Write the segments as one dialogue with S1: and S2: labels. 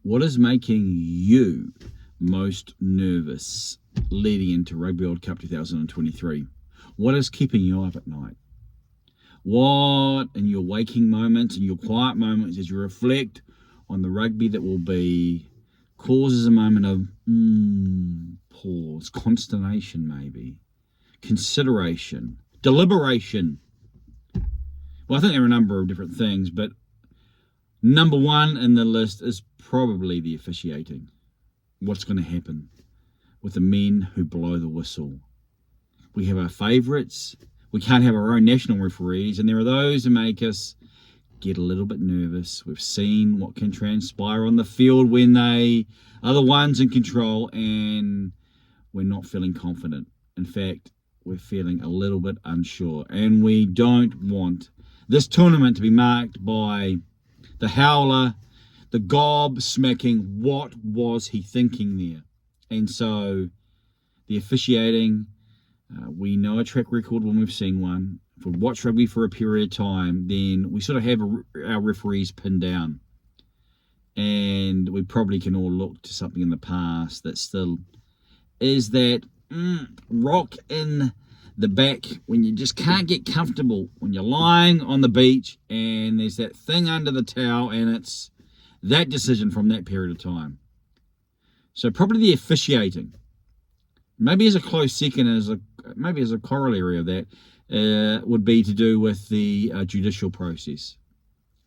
S1: What is making you most nervous leading into Rugby World Cup 2023? What is keeping you up at night? What, in your waking moments, in your quiet moments, as you reflect on the rugby that will be, causes a moment of pause, consternation maybe, consideration, deliberation? Well, I think there are a number of different things, but number one in the list is probably the officiating. What's going to happen with the men who blow the whistle? We have our favourites. We can't have our own national referees, and there are those who make us get a little bit nervous. We've seen what can transpire on the field when they are the ones in control, and we're not feeling confident. In fact, we're feeling a little bit unsure, and we don't want this tournament to be marked by the howler, the gob-smacking, what was he thinking there? And so the officiating, we know a track record when we've seen one. If we watch rugby for a period of time, then we sort of have our referees pinned down. And we probably can all look to something in the past that still is that rock in the back when you just can't get comfortable, when you're lying on the beach and there's that thing under the towel, and it's that decision from that period of time. So probably the officiating, maybe as a close second, maybe as a corollary of that, would be to do with the judicial process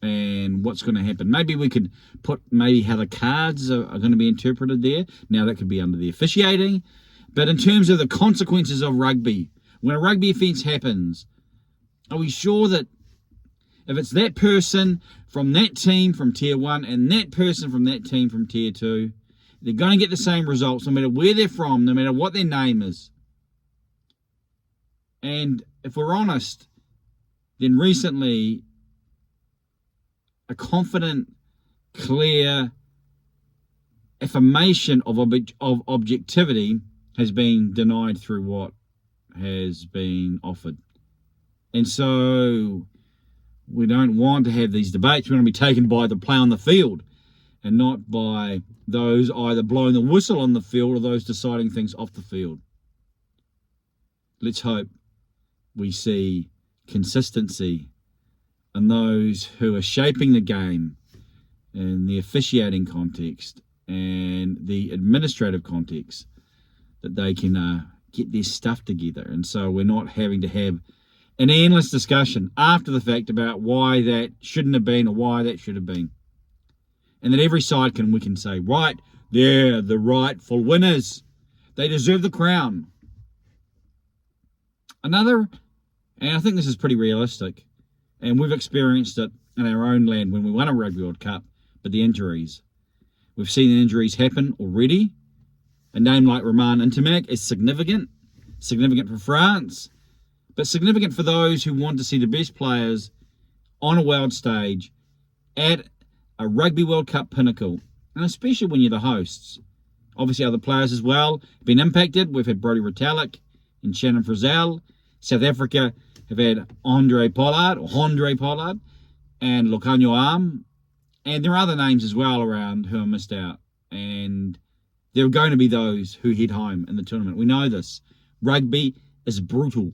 S1: and what's going to happen. Maybe we could put how the cards are going to be interpreted there. Now that could be under the officiating, but in terms of the consequences of rugby, when a rugby offence happens, are we sure that if it's that person from that team from Tier 1 and that person from that team from Tier 2, they're going to get the same results no matter where they're from, no matter what their name is? And if we're honest, then recently a confident, clear affirmation of objectivity has been denied through what has been offered. And so we don't want to have these debates. We want to be taken by the play on the field and not by those either blowing the whistle on the field or those deciding things off the field. Let's hope we see consistency in those who are shaping the game in the officiating context and the administrative context, that they can get their stuff together. And so we're not having to have an endless discussion after the fact about why that shouldn't have been or why that should have been. And that every side we can say, right, they're the rightful winners. They deserve the crown. Another, and I think this is pretty realistic, and we've experienced it in our own land when we won a Rugby World Cup, but the injuries. We've seen the injuries happen already. A name like Romain Ntamack is significant for France, but significant for those who want to see the best players on a world stage at a Rugby World Cup pinnacle, and especially when you're the hosts. Obviously other players as well have been impacted. We've had Brodie Retallick and Shannon Frizzell. South Africa have had Andre Pollard and Lukhanyo Am, and there are other names as well around who are missed out, and there are going to be those who head home in the tournament. We know this. Rugby is brutal.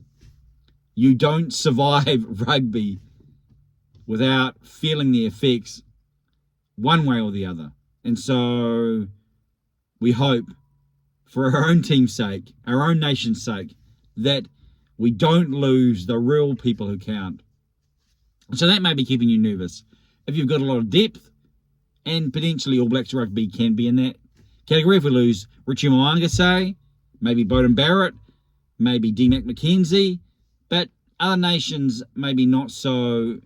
S1: You don't survive rugby without feeling the effects one way or the other. And so we hope, for our own team's sake, our own nation's sake, that we don't lose the real people who count. So that may be keeping you nervous. If you've got a lot of depth, and potentially All Blacks rugby can be in that category, if we lose Richie Mo'unga, say, maybe Beauden Barrett, maybe D-Mac McKenzie, but other nations maybe not so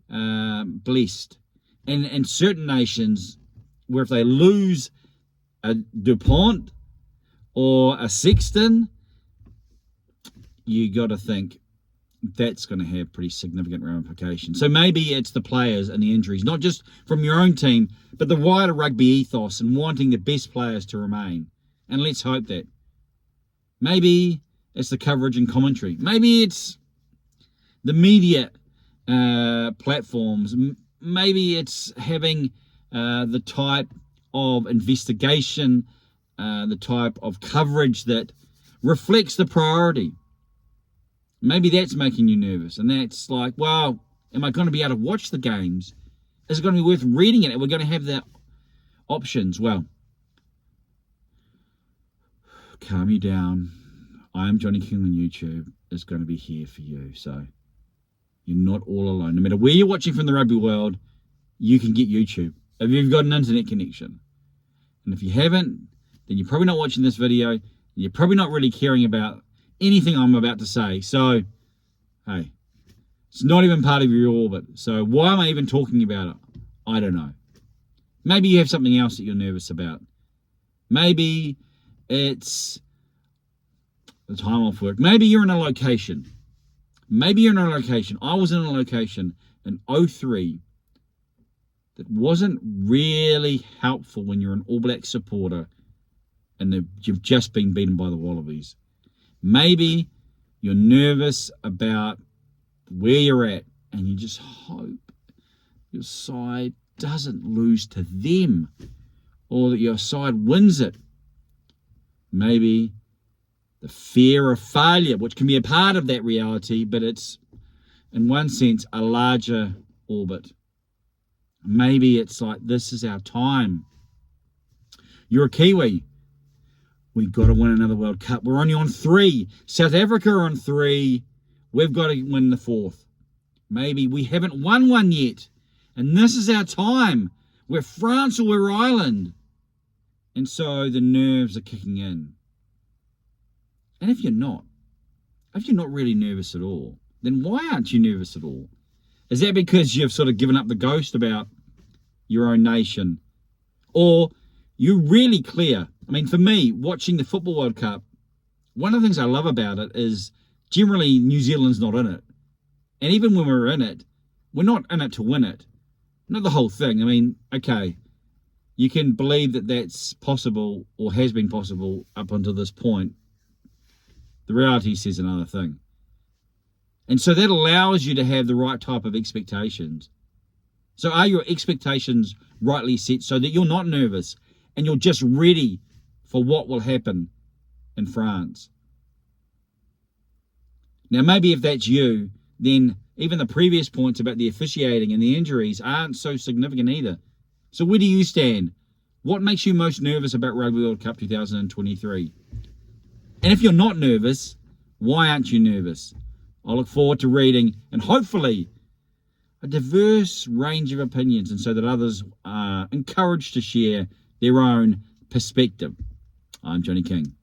S1: blessed. And certain nations where if they lose a DuPont or a Sexton, you got to think that's going to have pretty significant ramifications. So maybe it's the players and the injuries, not just from your own team, but the wider rugby ethos and wanting the best players to remain. And let's hope that. Maybe it's the coverage and commentary. Maybe it's the media platforms. Maybe it's having the type of investigation, the type of coverage that reflects the priority. Maybe that's making you nervous, and that's like, well, am I going to be able to watch the games? Is it going to be worth reading it? Are we going to have the options? Well, calm you down. I am Johnny King on YouTube. Is going to be here for you, so you're not all alone. No matter where you're watching from the rugby world, you can get YouTube if you've got an internet connection. And if you haven't, then you're probably not watching this video, and you're probably not really caring about anything I'm about to say. So, hey, it's not even part of your orbit. So why am I even talking about it? I don't know. Maybe you have something else that you're nervous about. Maybe it's the time off work. Maybe you're in a location. I was in a location in 03 that wasn't really helpful when you're an All Black supporter and you've just been beaten by the Wallabies. Maybe you're nervous about where you're at and you just hope your side doesn't lose to them or that your side wins it. Maybe the fear of failure, which can be a part of that reality, but it's, in one sense, a larger orbit. Maybe it's like, this is our time. You're a Kiwi. We've got to win another World Cup. We're only on 3. South Africa are on 3. We've got to win the 4th. Maybe we haven't won one yet. And this is our time. We're France or we're Ireland. And so the nerves are kicking in. And if you're not really nervous at all, then why aren't you nervous at all? Is that because you've sort of given up the ghost about your own nation? Or you're really clear? I mean, for me, watching the Football World Cup, one of the things I love about it is generally New Zealand's not in it. And even when we're in it, we're not in it to win it. Not the whole thing. I mean, okay, you can believe that that's possible or has been possible up until this point. The reality says another thing. And so that allows you to have the right type of expectations. So are your expectations rightly set so that you're not nervous and you're just ready for what will happen in France? Now, maybe if that's you, then even the previous points about the officiating and the injuries aren't so significant either. So where do you stand? What makes you most nervous about Rugby World Cup 2023? And if you're not nervous, why aren't you nervous? I look forward to reading and hopefully a diverse range of opinions, and so that others are encouraged to share their own perspective. I'm Johnny King.